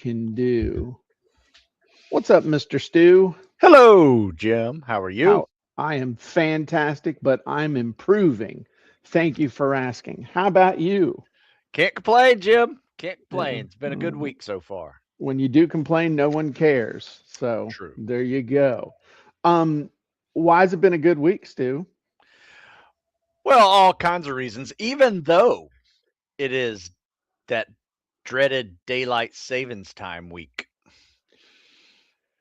can do. What's up, Mr. Stu? Hello, Jim. How are you? How I am fantastic, but I'm improving. Thank you for asking. How about you? Can't complain, Jim. Can't Yeah. complain. It's been a good week so far. When you do complain, no one cares. So True. there you go. Um, why has it been a good week, Stu? Well, all kinds of reasons, even though it is that dreaded daylight savings time week.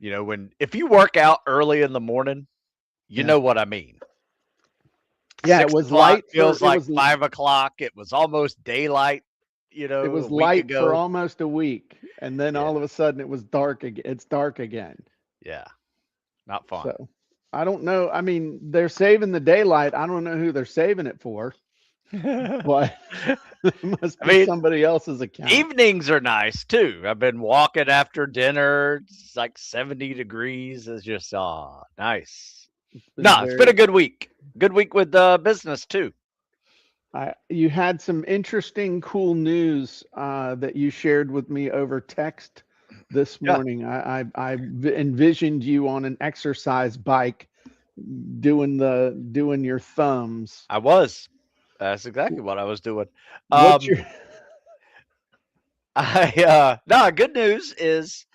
If you work out early in the morning, you Yeah. know what I mean. Yeah, 6 o'clock feels like 5 o'clock. It was almost daylight, it a was week light for ago. almost a week, and then Yeah. all of a sudden it was dark again. It's dark again. Yeah. Not fun. So I don't know. I mean, they're saving the daylight. I don't know who they're saving it for, I but it must be mean, somebody else's account. evenings are nice too. I've been walking after dinner. It's like 70 degrees. It's just nice. It's been No, it's been a very. good week. Good week with business too. You had some interesting, cool news that you shared with me over text this Yeah, morning. I envisioned you on an exercise bike doing your thumbs. I was. That's exactly what I was doing. What's your Um, no, good news is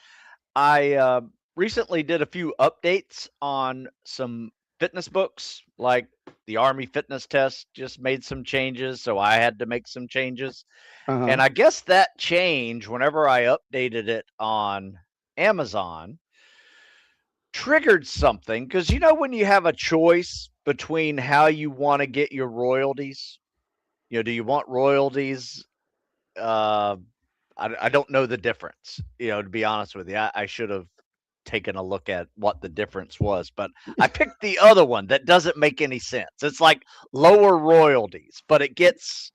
I recently did a few updates on some fitness books, like the Army Fitness Test. Just made some changes, so I had to make some changes. uh-huh. And I guess that change, whenever I updated it on Amazon, triggered something. Because when you have a choice between how you want to get your royalties, do you want royalties? Uh, I don't know the difference, to be honest with you. I should have taken a look at what the difference was, but I picked the other one that doesn't make any sense. It's like lower royalties, but it gets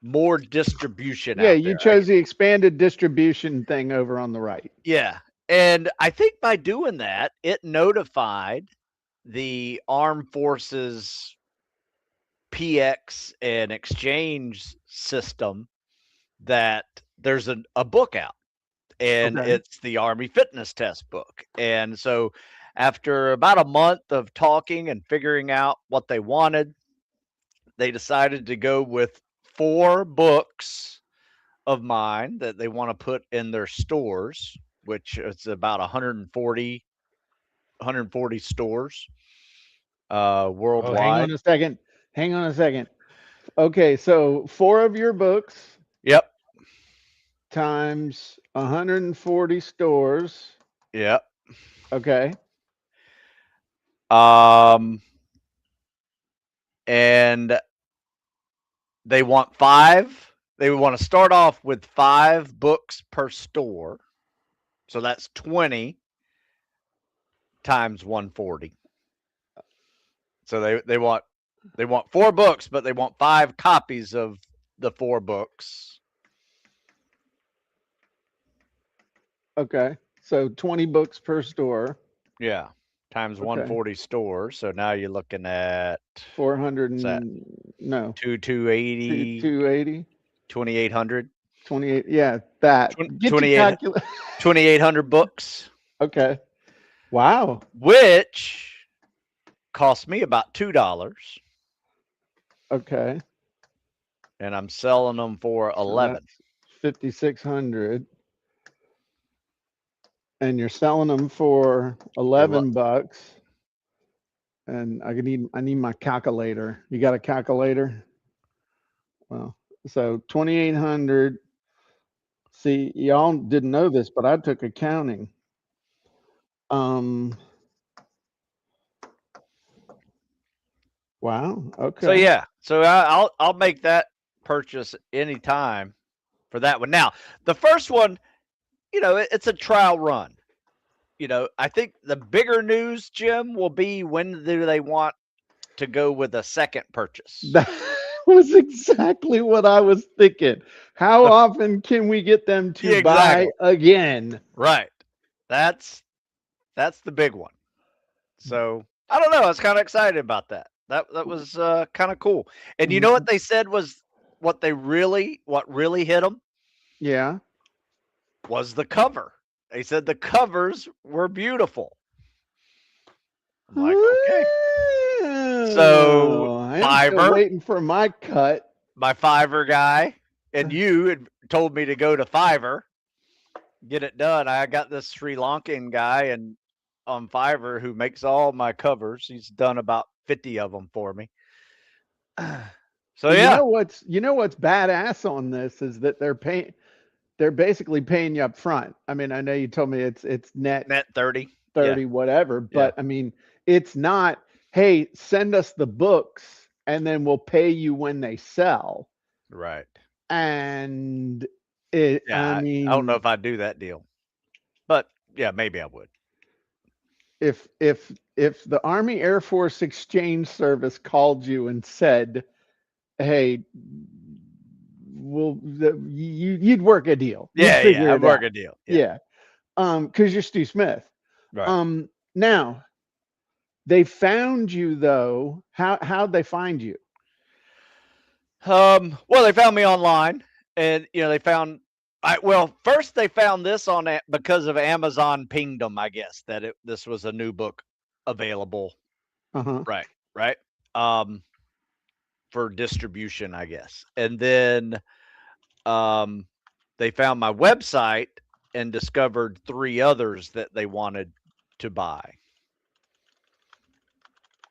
more distribution Yeah, out you there. chose the expanded distribution thing over on the right. Yeah. And I think by doing that, it notified the armed forces PX and exchange system that there's a book out, and Okay. it's the Army Fitness Test book. And so after about a month of talking and figuring out what they wanted, they decided to go with 4 books of mine that they want to put in their stores, which is about 140 stores Oh, hang on worldwide. a second. Hang on a second. Okay, so four of your books Yep. times 140 stores. Yep. Okay. Um, and they want 5. They want to start off with 5 books per store. So that's 20 times 140. So they want 4 books, but they want 5 copies of the 4 books. Okay. So 20 books per store. Yeah, times Okay. 140 stores. So now you're looking at 400 what's that? and no, 280, 280, 2800, 28. Yeah, that. Get your 28 calculator. 2800 books, Okay. Wow. which cost me about $2, Okay. and I'm selling them for So 11. that's 5,600. And you're selling them for Ele- 11 bucks. And I need my calculator. You got a calculator? Well, so 2,800. See, y'all didn't know this, but I took accounting. Um, wow. So Okay. yeah, so I'll make that purchase anytime for that one. Now, the first one, it's a trial run. I think the bigger news, Jim, will be when do they want to go with a second purchase. That was exactly what I was thinking. How The often can we get them to Yeah, buy exactly. again? Right. That's that's the big one. So I don't know. I was kind of excited about that. That was kind of cool. And you know what Mhm. they said was what really hit them? Yeah. was the cover. They said the covers were beautiful. I'm like, okay. So Oh, I am still Fiverr, waiting for my cut. my Fiverr guy, and you had told me to go to Fiverr, get it done. I got this Sri Lankan guy and on Fiverr who makes all my covers. He's done about 50 of them for me. So Well, yeah, you know what's badass on this is that they're basically paying you up front. I mean, I know you told me it's net net 30. Yeah, 30 whatever, yeah, but I mean, it's not, hey, send us the books and then we'll pay you when they sell. right. And it Yeah, I I don't know mean, if I'd do that deal, but yeah, maybe I would. if the Army Air Force Exchange Service called you and said, "Hey, you'd work a deal. You'd Yeah, yeah, figure I'd it work out." a deal. Yeah, Yeah. Because you're Stu Smith. right. Now they found you though. How'd they find you? Well, they found me online, and they found. Well, first they found this on because of Amazon pinged them, I guess, that this was a new book available. Uh-huh. Right, right. Um, for distribution, I guess, and then um, they found my website and discovered three others that they wanted to buy,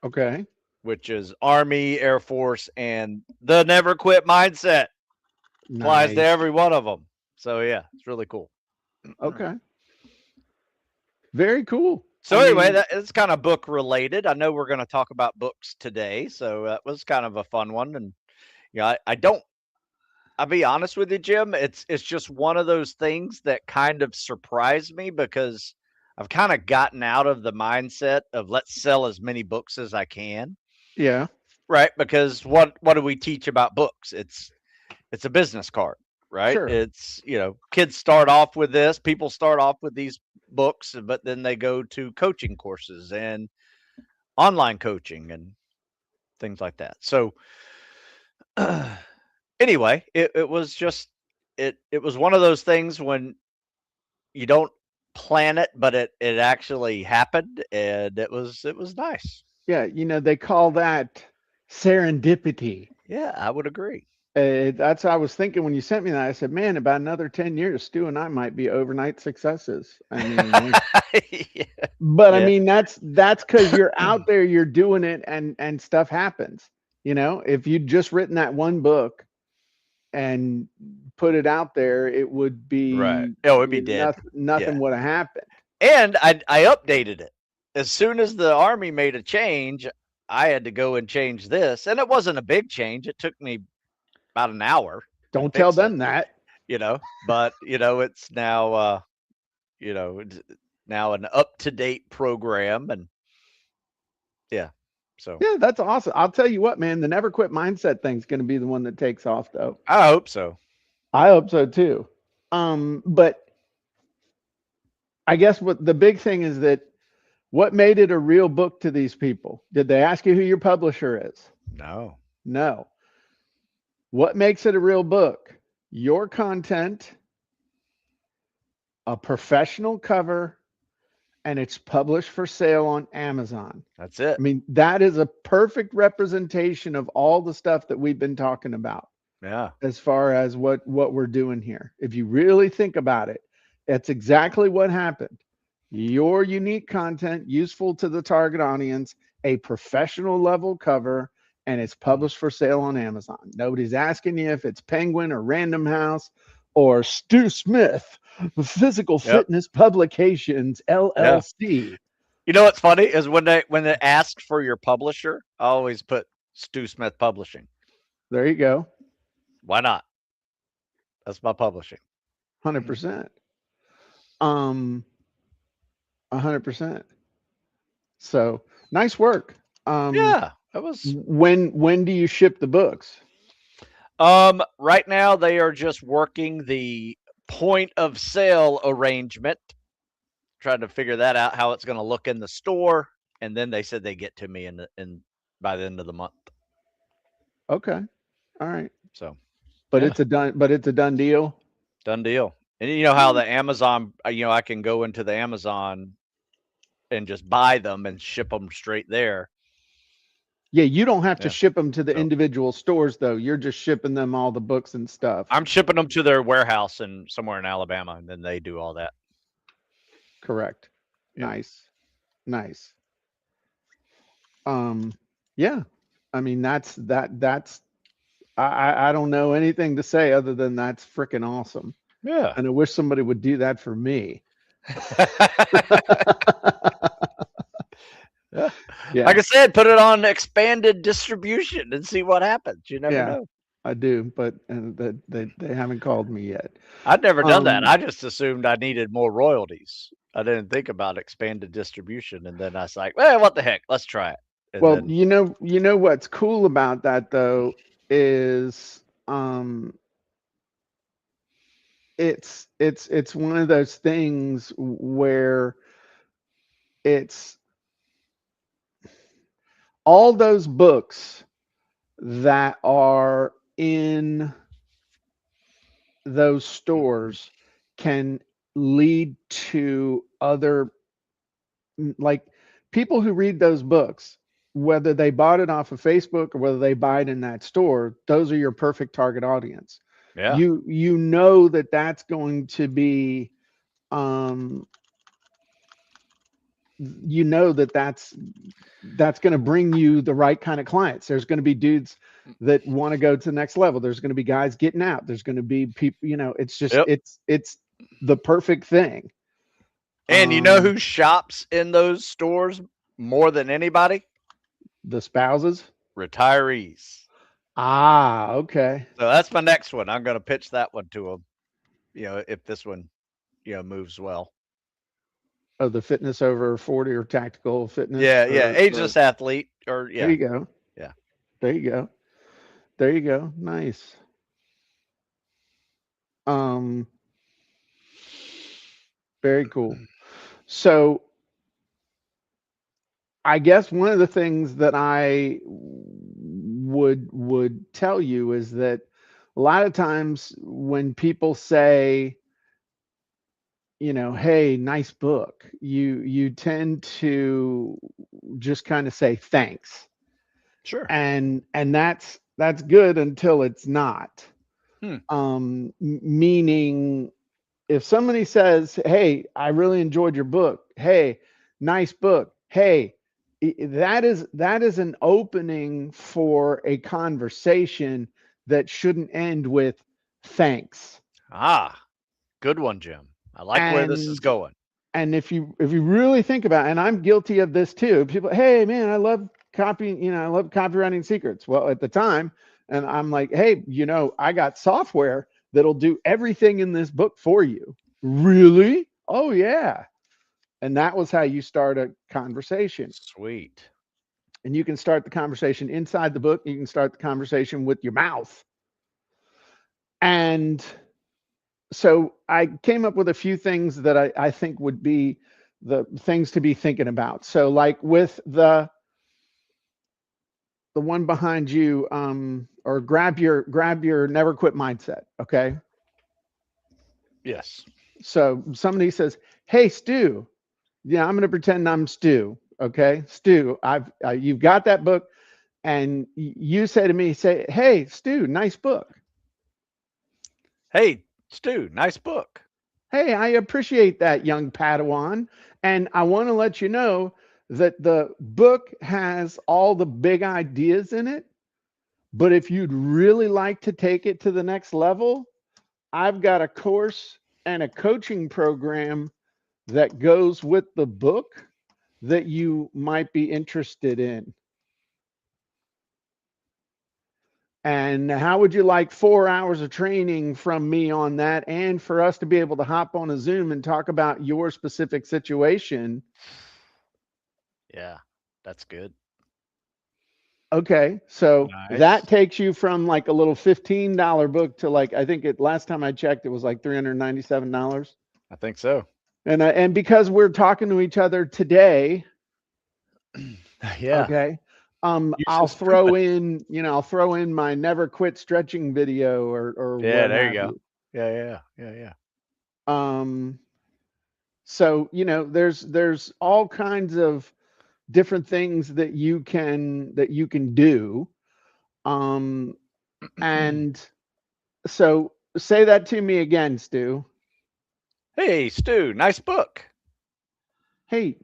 Okay. which is Army, Air Force, and the Never Quit mindset. Applies to Nice. every one of them. So yeah, it's really cool. Okay. Very cool. I So anyway, mean, that is kind of book related. I know we're going to talk about books today, so that was kind of a fun one. And I don't. I'll be honest with you, Jim. It's just one of those things that kind of surprised me because I've kind of gotten out of the mindset of let's sell as many books as I can, yeah, right? Because what do we teach about books? It's a business card, right? sure. It's, kids start off with this, people start off with these books, but then they go to coaching courses and online coaching and things like that. So anyway, it was just it was one of those things when you don't plan it, but it actually happened and it was nice. Yeah, they call that serendipity. Yeah, I would agree. That's what I was thinking when you sent me that. I said, man, about another 10 years, Stu and I might be overnight successes. I mean, Yeah. but I Yeah. mean, that's because you're out there, you're doing it, and stuff happens. If you'd just written that one book and put it out there, it would Right. be Oh, it'd be dead. nothing Yeah. would have happened. And I updated it. As soon as the Army made a change, I had to go and change this, and it wasn't a big change. It took me about an hour to Don't tell fix it, them that. but, it's now, it's now an up-to-date program, and yeah, so Yeah, that's awesome. I'll tell you what, man, the never quit mindset thing's going to be the one that takes off, though. I hope so. I hope so too. But I guess what the big thing is that what made it a real book to these people? Did they ask you who your publisher is? No. No. What makes it a real book? Your content, a professional cover, and it's published for sale on Amazon. That's it. I mean, that is a perfect representation of all the stuff that we've been talking about Yeah. as far as what we're doing here. If you really think about it, that's exactly what happened. Your unique content, useful to the target audience, a professional level cover, and it's published for sale on Amazon. Nobody's asking you if it's Penguin or Random House or Stu Smith, Physical Yep. Fitness Publications Yeah. LLC. You know what's funny is when they ask for your publisher, I always put Stu Smith Publishing. There you go. Why not? That's my publishing. 100%. Um 100%. So, nice work. Um Yeah, that was. when do you ship the books? Right now they are just working the point of sale arrangement, trying to figure that out how it's going to look in the store, and then they said they get to me in by the end of the month. Okay. All right. So But yeah, it's a done deal. done deal. And you know how the Amazon, I can go into the Amazon and just buy them and ship them straight there. Yeah, you don't have to Yeah. ship them to the So individual stores though. You're just shipping them all the books and stuff. I'm shipping them to their warehouse in somewhere in Alabama, and then they do all that. Correct. Yeah. Nice. Nice. Um, yeah. I mean, that's I don't know anything to say other than that's freaking awesome. Yeah. And I wish somebody would do that for me. Yeah. Like Yeah. I said, put it on expanded distribution and see what happens. You never Yeah. know. I do, but they haven't called me yet. I'd never done that. Um, I just assumed I needed more royalties. I didn't think about expanded distribution, and then I was like, "Well, what the heck? Let's try it." And well, then, you know what's cool about that though is it's one of those things where it's all those books that are in those stores can lead to other like people who read those books, whether they bought it off of Facebook or whether they buy it in that store, those are your perfect target audience. yeah, You know that that's going to be um you know that that's going to bring you the right kind of clients. There's going to be dudes that want to go to the next level. There's going to be guys getting out. There's going to be people, it's just yep. it's the perfect thing. And you know Um who shops in those stores more than anybody? the spouses. Retirees. Ah, okay. So that's my next one. I'm going to pitch that one to them. If this one, moves well. Oh, the fitness over 40 or tactical fitness Yeah, yeah. or Ageless athlete, or there yeah, you go. yeah. There you go. There you go. Nice. Um very cool. So I guess one of the things that I would tell you is that a lot of times when people say, hey, nice book, you tend to just kind of say thanks. Sure. And that's good until it's not. Hmm. Meaning if somebody says, "Hey, I really enjoyed your book. Hey, nice book. Hey," that is an opening for a conversation that shouldn't end with thanks. Ah, good one, Jim. I like where this is And going. if you really think about it, and I'm guilty of this too. People, hey man, I love copying, I love copywriting secrets. Well, at the time, and I'm like, hey, I got software that'll do everything in this book for you. Really? Oh yeah. And that was how you start a conversation. Sweet. And you can start the conversation inside the book. You can start the conversation with your mouth. And so I came up with a few things that I think would be the things to be thinking about. So like with the one behind you, or grab your never quit mindset. Okay. Yes. So somebody says, "Hey Stu," yeah, I'm going to pretend I'm Stu. Okay, Stu, you've got that book, and you say to me, say, "Hey Stu, nice book. Hey, Stu, nice book. Hey, I appreciate that, young Padawan, and I want to let you know that the book has all the big ideas in it. But if you'd really like to take it to the next level, I've got a course and a coaching program that goes with the book that you might be interested in. And how would you like 4 hours of training from me on that and for us to be able to hop on a Zoom and talk about your specific situation?" Yeah, that's good. Okay, so that Nice. takes you from like a little $15 book to like, I think last time I checked, it was like $397. I think so. And because we're talking to each other today, Yeah. okay, Use I'll this proven. throw in my never quit stretching video or Yeah, what there you have go. you. Yeah, yeah, yeah, yeah. Um, so there's all kinds of different things that you can do. Um, and so say that to me again, Stu. Hey, Stu, nice book. Hey,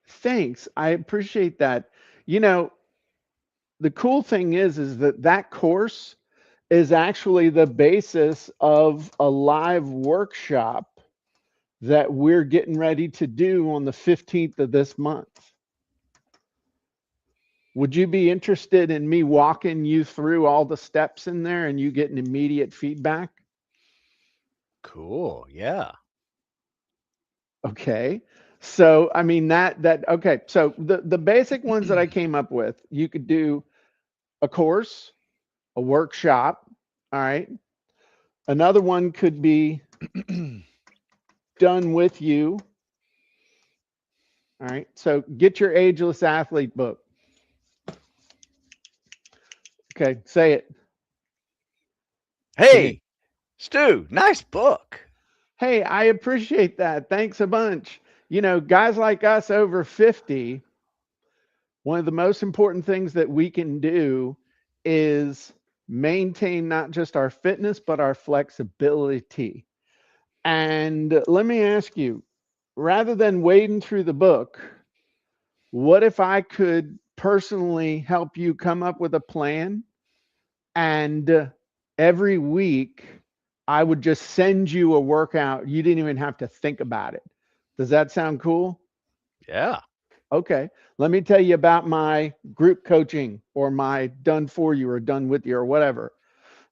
thanks. I appreciate that. You know, the cool thing is that that course is actually the basis of a live workshop that we're getting ready to do on the 15th of this month. Would you be interested in me walking you through all the steps in there and you getting immediate feedback? Cool. Yeah. Okay. So, I mean okay. So the basic ones that I came up with, you could do a course, a workshop, all right? Another one could be done with you, all right? So, get your ageless athlete book. Okay, say it. Give me. Hey, Stu, nice book. Hey, I appreciate that. Thanks a bunch. Guys like us over 50, one of the most important things that we can do is maintain not just our fitness, but our flexibility. And let me ask you, rather than wading through the book, what if I could personally help you come up with a plan and every week I would just send you a workout. You didn't even have to think about it. Does that sound cool? Yeah. Okay. Let me tell you about my group coaching or my done for you or done with you or whatever.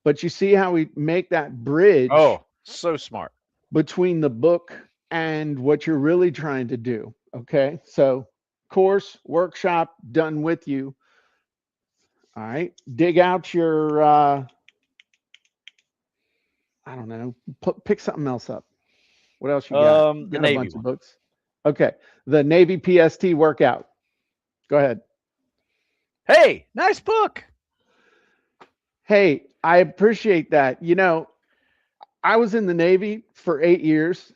But you see how we make that bridge Oh, so smart. between the book and what you're really trying to do. Okay. So, course, workshop, done with you. All right. Dig out your, I don't know, pick something else up. What else you got? You The got a Navy bunch of one. books. Okay. The Navy PST workout. Go ahead. Hey, nice book. Hey, I appreciate that. I was in the Navy for 8 years.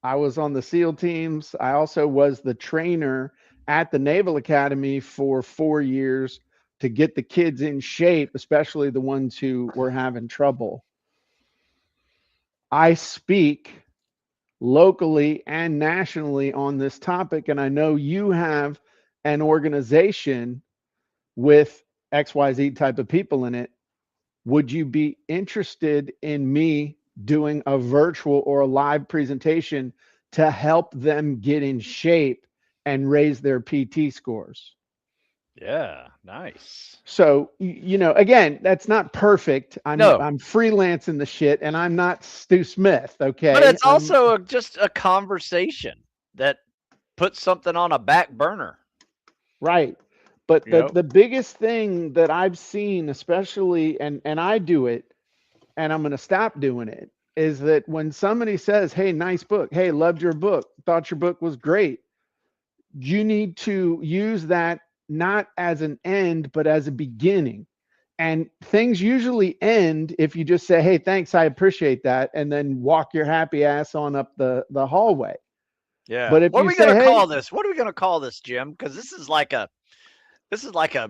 I was on the SEAL teams. I also was the trainer at the Naval Academy for 4 years to get the kids in shape, especially the ones who were having trouble. I speak locally and nationally on this topic, and I know you have an organization with XYZ type of people in it. Would you be interested in me doing a virtual or a live presentation to help them get in shape and raise their PT scores? Yeah, nice. So, again, that's not perfect. I'm No, I'm freelancing the shit and I'm not Stu Smith, but okay? it's also just a conversation that puts something on a back burner, Right. But you know? the biggest thing that I've seen, especially and I do it, and I'm going to stop doing it, is that when somebody says, "Hey, nice book. Hey, loved your book. Thought your book was great." You need to use that not as an end, but as a beginning. And things usually end if you just say, "Hey, thanks, I appreciate that," and then walk your happy ass on up the hallway. Yeah. But if What are you we say, gonna "Hey," call this? What are we gonna call this, Jim? Because this is like a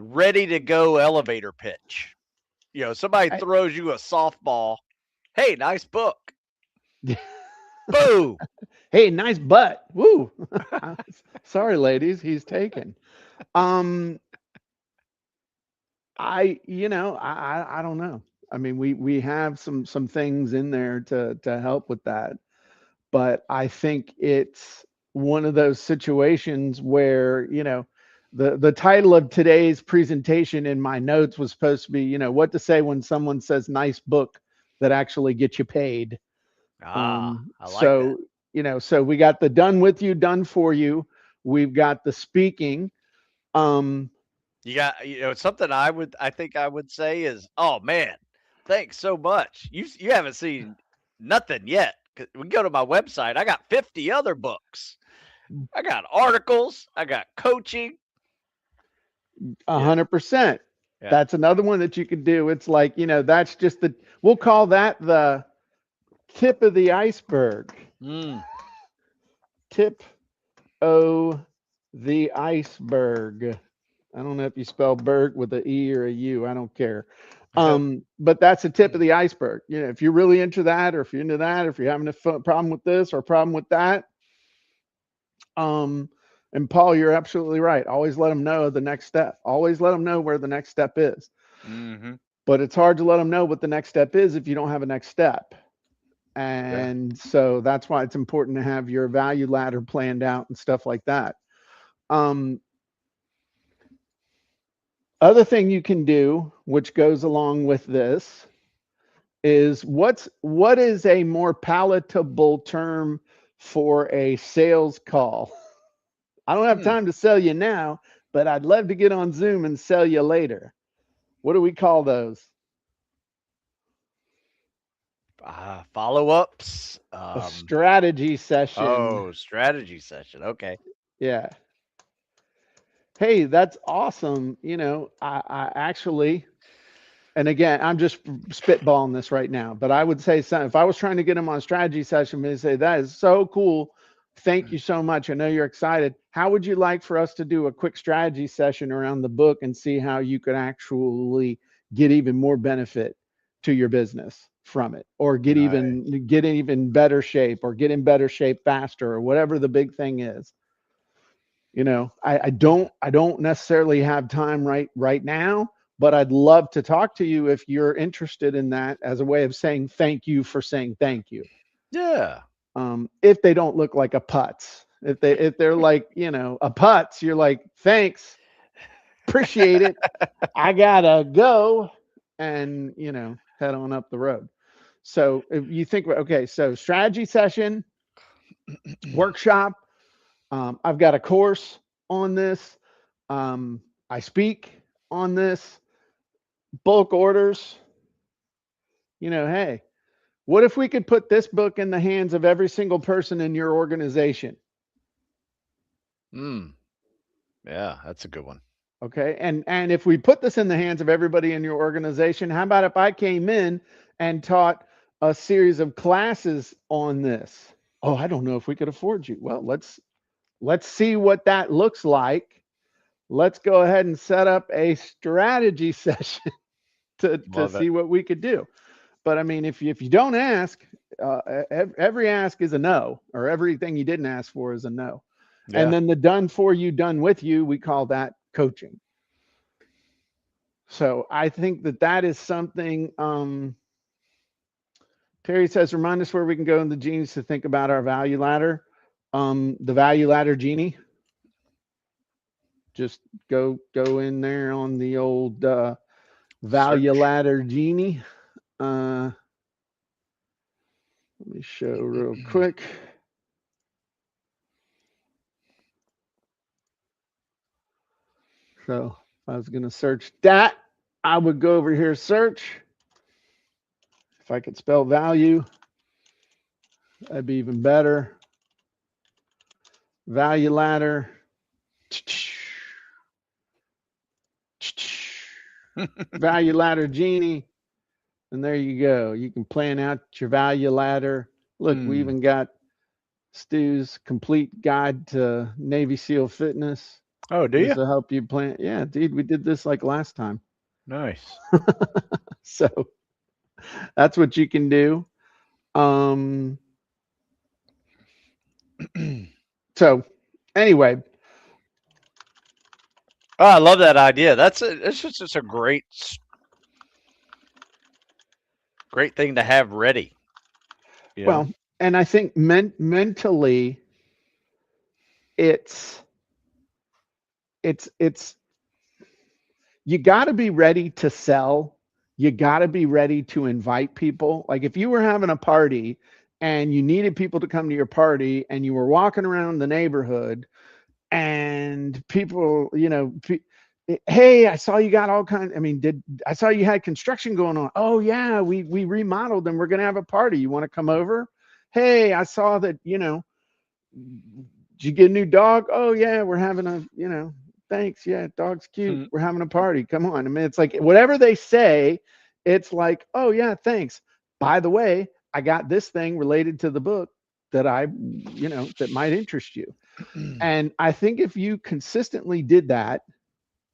ready to go elevator pitch. Somebody I, throws you a softball. Hey, nice book. Boom. "Hey, nice butt." Woo. Sorry, ladies, he's taken. Um, I don't know. I mean, we have some things in there to help with that, but I think it's one of those situations where, the title of today's presentation in my notes was supposed to be, what to say when someone says nice book that actually gets you paid. Ah, I like that. So, so we got the done with you, done for you. We've got the speaking. Um, You got, something I think I would say is, oh man, thanks so much. You haven't seen nothing yet. 'Cause we go to my website. I got 50 other books. I got articles. I got coaching. Yeah, 100%. yeah. That's another one that you could do. It's like, that's just we'll call that the tip of the iceberg. Mm. Tip O the iceberg. I don't know if you spell berg with a E or a U. I don't care. Yep. But that's the tip of the iceberg. You know, if you're really into that, or if you're into that, or if you're having a problem with this or a problem with that, um, and Paul, you're absolutely right. Always let them know the next step. Always let them know where the next step is. Mm-hmm. But it's hard to let them know what the next step is if you don't have a next step. Yeah. And so that's why it's important to have your value ladder planned out and stuff like that. Um, Other thing you can do, which goes along with this, is what is a more palatable term for a sales call? I don't have Hmm. time to sell you now, but I'd love to get on Zoom and sell you later. What do we call those? Follow ups. A strategy session. Oh, strategy session. Okay. Yeah. Hey, that's awesome. You know, I actually, and again, I'm just spitballing this right now, but I would say if I was trying to get him on a strategy session, I'd say that is so cool. Thank you so much. I know you're excited. How would you like for us to do a quick strategy session around the book and see how you could actually get even more benefit to your business from it, or Nice. get even better shape, or get in better shape faster, or whatever the big thing is? You know, I don't necessarily have time right now, but I'd love to talk to you if you're interested in that as a way of saying thank you for saying thank you. Yeah. If they don't look like a putz, if they're like, you know, a putz, you're like, thanks, appreciate it, I gotta go, and you know, head on up the road. So if you think, okay, so strategy session, workshop, I've got a course on this. I speak on this, bulk orders. You know, hey, what if we could put this book in the hands of every single person in your organization? Mm. Yeah, that's a good one. Okay. And if we put this in the hands of everybody in your organization, how about if I came in and taught a series of classes on this? Oh, I don't know if we could afford you. Well, let's see what that looks like. Let's go ahead and set up a strategy session to Love it. see what we could do. But I mean, if you don't ask, every ask is a no, or everything you didn't ask for is a no. And Yeah. then the done for you, done with you, we call that coaching. So I think that that is something. Terry says, remind us where we can go in the Genies to think about our value ladder. The value ladder Genie. Just go in there on the old value Search. ladder Genie. Let me show real quick. So if I was going to search that, I would go over here, search. If I could spell value, that'd be even better. Value ladder. Value ladder Genie. And there you go. You can plan out your value ladder. Look, we Mm. even got Stu's complete guide to Navy SEAL fitness. Oh, do This you? will help you plan. Yeah, dude, we did this like last time. Nice. So that's what you can do. Um, Oh, so anyway, I love that idea. It's just a great thing to have ready. You know. well, and I think mentally, it's it's you got to be ready to sell. You got to be ready to invite people. Like if you were having a party and you needed people to come to your party, and you were walking around the neighborhood and people, you know, hey, I saw you got all kinds. I mean, did I saw you had construction going on? Oh yeah, we remodeled and we're gonna have a party. You want to come over? Hey, I saw that. You know, did you get a new dog? Oh yeah, we're having a. You know, thanks. Yeah, dog's cute. We're having a party. Come on. I mean, it's like whatever they say, it's like, oh yeah, thanks. By the way, I got this thing related to the book. that that might interest you. And I think if you consistently did that,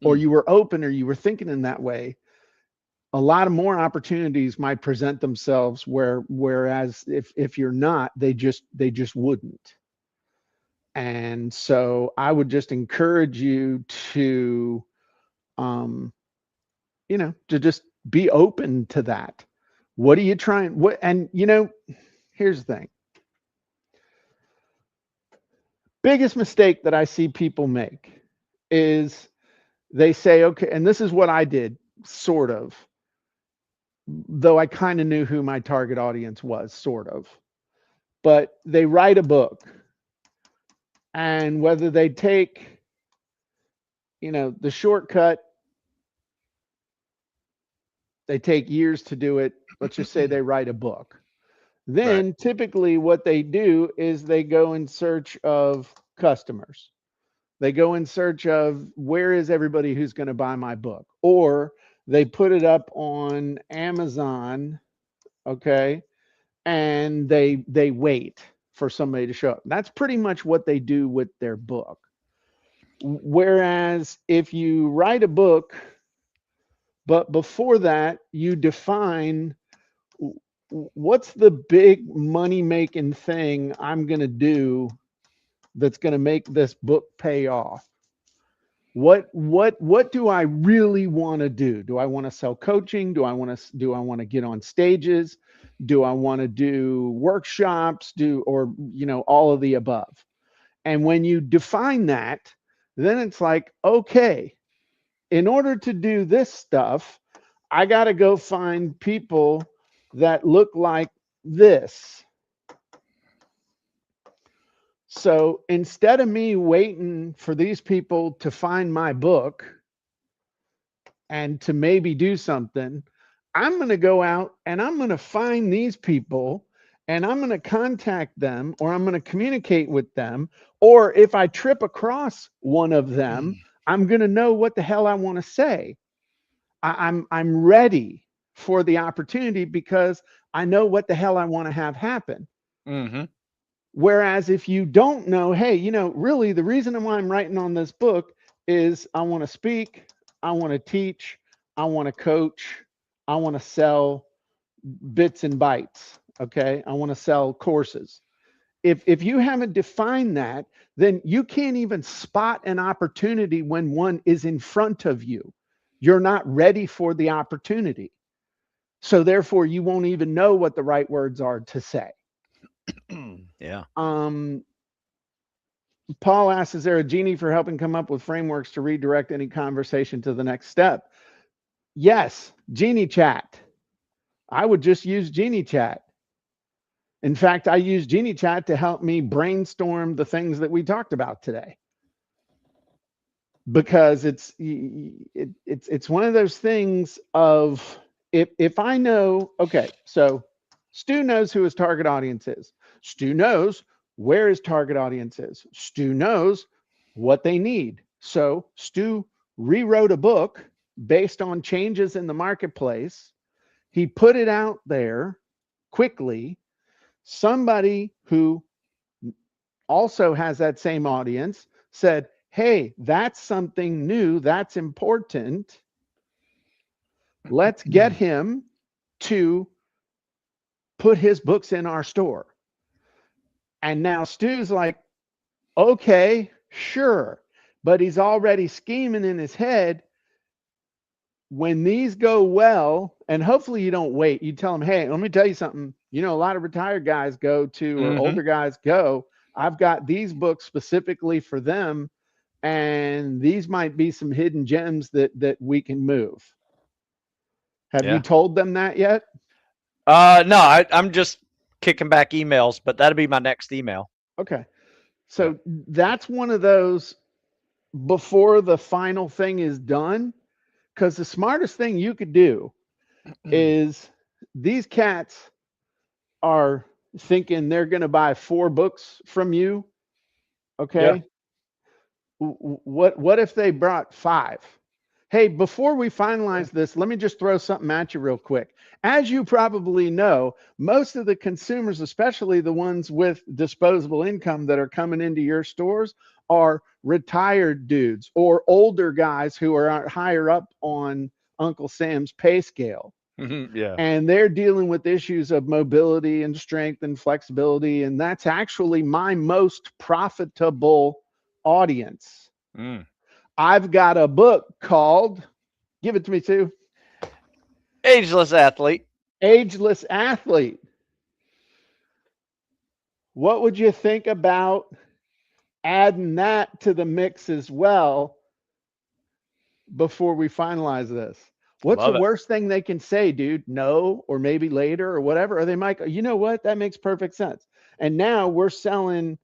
or Mm, you were open, or you were thinking in that way, a lot of more opportunities might present themselves, whereas if you're not, they just wouldn't. And so I would just encourage you to um to just be open to that. What are you trying? What and here's the thing. Biggest mistake that I see people make is they say, okay, and this is what I did, sort of, though I kind of knew who my target audience was, sort of. But they write a book, and whether they take, the shortcut, they take years to do it. Let's just say they write a book. right. Then typically what they do is they go in search of customers. They go in search of where is everybody who's going to buy my book, or they put it up on Amazon, okay, and they wait for somebody to show up. That's pretty much what they do with their book. Whereas if you write a book, but before that you define what's the big money making thing I'm going to do that's going to make this book pay off. What do I really want to do? Do I want to sell coaching? Do I want to get on stages? Do I want to do workshops? Do or all of the above? And when you define that, then it's like, okay, in order to do this stuff, I got to go find people that look like this. So instead of me waiting for these people to find my book and to maybe do something, I'm going to go out and I'm going to find these people and I'm going to contact them, or I'm going to communicate with them. Or if I trip across one of them, I'm going to know what the hell I want to say. I'm ready for the opportunity because I know what the hell I want to have happen. Mm-hmm. Whereas if you don't know, hey, really the reason why I'm writing on this book is I want to speak, I want to teach, I want to coach, I want to sell bits and bytes. Okay. I want to sell courses. If you haven't defined that, then you can't even spot an opportunity when one is in front of you. You're not ready for the opportunity. So therefore you won't even know what the right words are to say. Yeah. Um, Paul asks, is there a genie for helping come up with frameworks to redirect any conversation to the next step? Yes, Genie Chat. I would just use Genie Chat. In fact, I use Genie Chat to help me brainstorm the things that we talked about today. Because it's one of those things of, if I know, okay, so Stu knows who his target audience is. Stu knows where his target audience is. Stu knows what they need. So Stu rewrote a book based on changes in the marketplace. He put it out there quickly. Somebody who also has that same audience said, hey, that's something new, that's important. Let's get him to put his books in our store. And now Stu's like, okay, sure. But he's already scheming in his head. When these go well, and hopefully you don't wait, you tell them, hey, let me tell you something. A lot of retired guys go to, or Mm-hmm. older guys go, I've got these books specifically for them. And these might be some hidden gems that we can move. Have you Yeah. told them that yet? No, I'm just kicking back emails, but that'll be my next email. Okay. Yeah. So that's one of those before the final thing is done. Because the smartest thing you could do is, these cats are thinking they're going to buy 4 books from you. Yeah. Okay. What if they brought 5? Hey, before we finalize this, let me just throw something at you real quick. As you probably know, most of the consumers, especially the ones with disposable income that are coming into your stores, are retired dudes or older guys who are higher up on Uncle Sam's pay scale. Yeah. And they're dealing with issues of mobility and strength and flexibility. And that's actually my most profitable audience. Mm. I've got a book called, give it to me too, Ageless athlete. Ageless Athlete. What would you think about adding that to the mix as well before we finalize this? What's the Love it. worst thing they can say, dude? No, or maybe later or whatever. Or they might go, you know what? That makes perfect sense. And now we're selling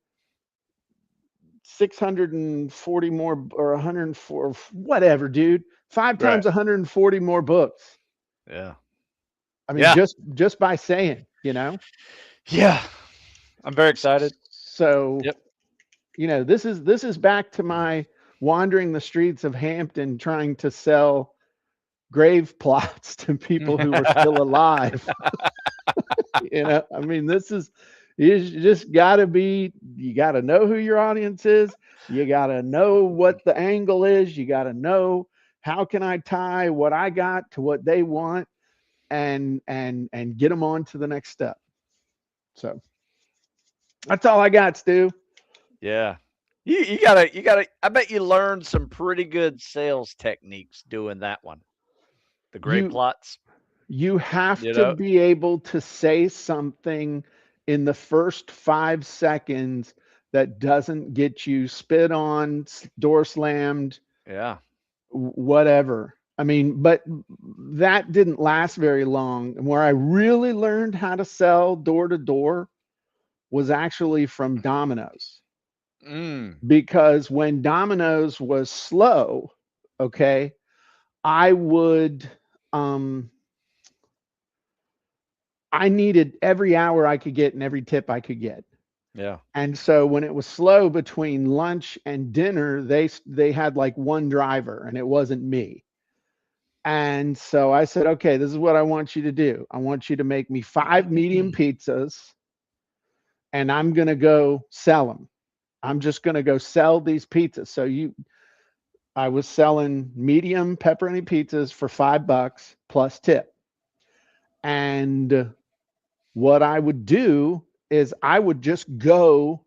640 more or 104, whatever, dude. Five Right. times 140 more books. Yeah. I mean, Yeah. just by saying, you know. Yeah. I'm very excited. So, Yep. this is back to my wandering the streets of Hampton trying to sell grave plots to people who were still alive. I mean, this is you just got to be, you got to know who your audience is. You got to know what the angle is. You got to know how can I tie what I got to what they want and get them on to the next step. So that's all I got, Stu. Yeah. You gotta I bet you learned some pretty good sales techniques doing that one. The gray You plots, you have you to know? be able to say something in the first 5 seconds that doesn't get you spit on, door slammed, Yeah. whatever. I mean, but that didn't last very long. And where I really learned how to sell door to door was actually from Domino's. Mm. Because when Domino's was slow, okay, I would um I needed every hour I could get and every tip I could get. Yeah. And so when it was slow between lunch and dinner, they had like one driver and it wasn't me. And so I said, okay, this is what I want you to do. I want you to make me 5 medium pizzas and I'm going to go sell them. I'm just going to go sell these pizzas. I was selling medium pepperoni pizzas for $5 plus tip. And what I would do is I would just go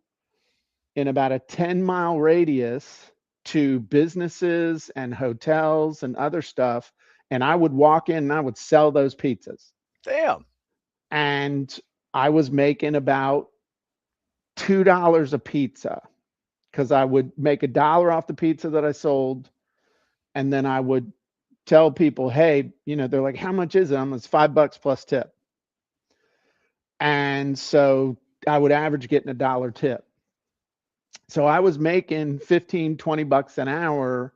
in about a 10-mile radius to businesses and hotels and other stuff. And I would walk in and I would sell those pizzas. Damn. And I was making about $2 a pizza because I would make $1 off the pizza that I sold. And then I would tell people, hey, they're like, how much is it? It's $5 plus tip. And so I would average getting $1 tip. So I was making 15, $20 an hour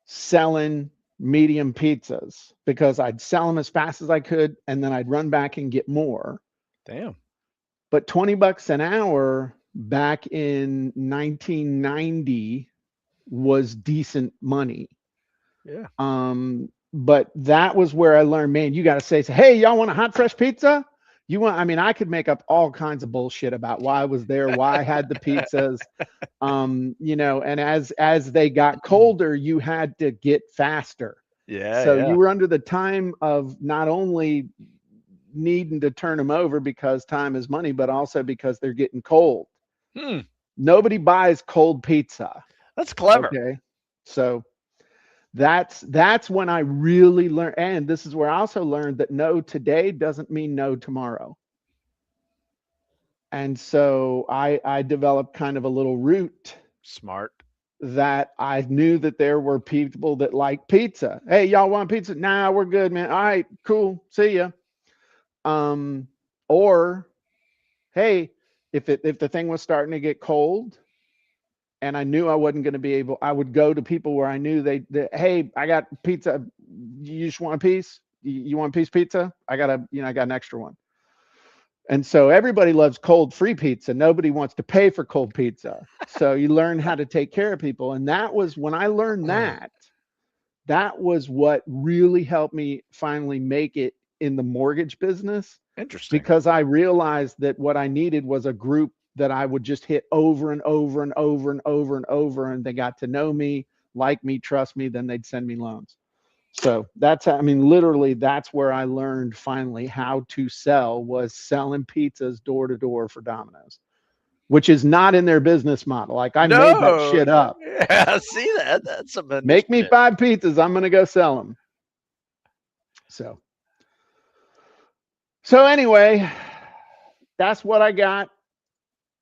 selling medium pizzas because I'd sell them as fast as I could and then I'd run back and get more. Damn. But $20 an hour back in 1990 was decent money. Yeah. But that was where I learned, man, you got to say, hey, y'all want a hot, fresh pizza? I mean, I could make up all kinds of bullshit about why I was there, why I had the pizzas. And as they got colder, you had to get faster. Yeah, So yeah. you were under the time of not only needing to turn them over because time is money, but also because they're getting cold. Hmm. Nobody buys cold pizza. That's clever. Okay. So that's when I really learned. And this is where I also learned that no today doesn't mean no tomorrow. And so I developed kind of a little route Smart. that I knew that there were people that like pizza. Hey, y'all want pizza? Nah, we're good, man. All right, cool. See ya. Or hey, if the thing was starting to get cold and I knew I wasn't going to be able, I would go to people where I knew hey, I got pizza. You just want a piece? You want a piece of pizza? I got an extra one. And so everybody loves cold free pizza. Nobody wants to pay for cold pizza. So you learn how to take care of people. And that was when I learned that, That was what really helped me finally make it in the mortgage business, Interesting. because I realized that what I needed was a group that I would just hit over and over and over and over and over, and they got to know me, like me, trust me, then they'd send me loans. So that's, I mean, literally, that's where I learned finally how to sell, was selling pizzas door to door for Domino's, which is not in their business model. Like, I made that No, shit up. yeah, see that? That's some Make me initiative. 5 pizzas, I'm going to go sell them. So, so anyway, that's what I got.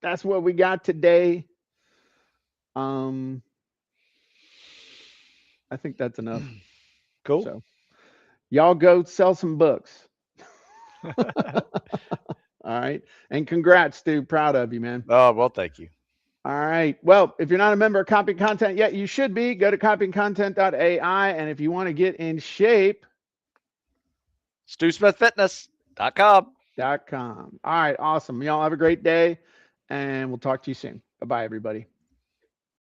That's what we got today. Um, I think that's enough. Cool. So, y'all go sell some books. All right. And congrats, Stu. Proud of you, man. Oh, well, thank you. All right. Well, if you're not a member of Copy Content yet, you should be. Go to CopyandContent.AI. And if you want to get in shape, StuSmithFitness.com. .com. All right. Awesome. Y'all have a great day, and we'll talk to you soon. Bye-bye, everybody.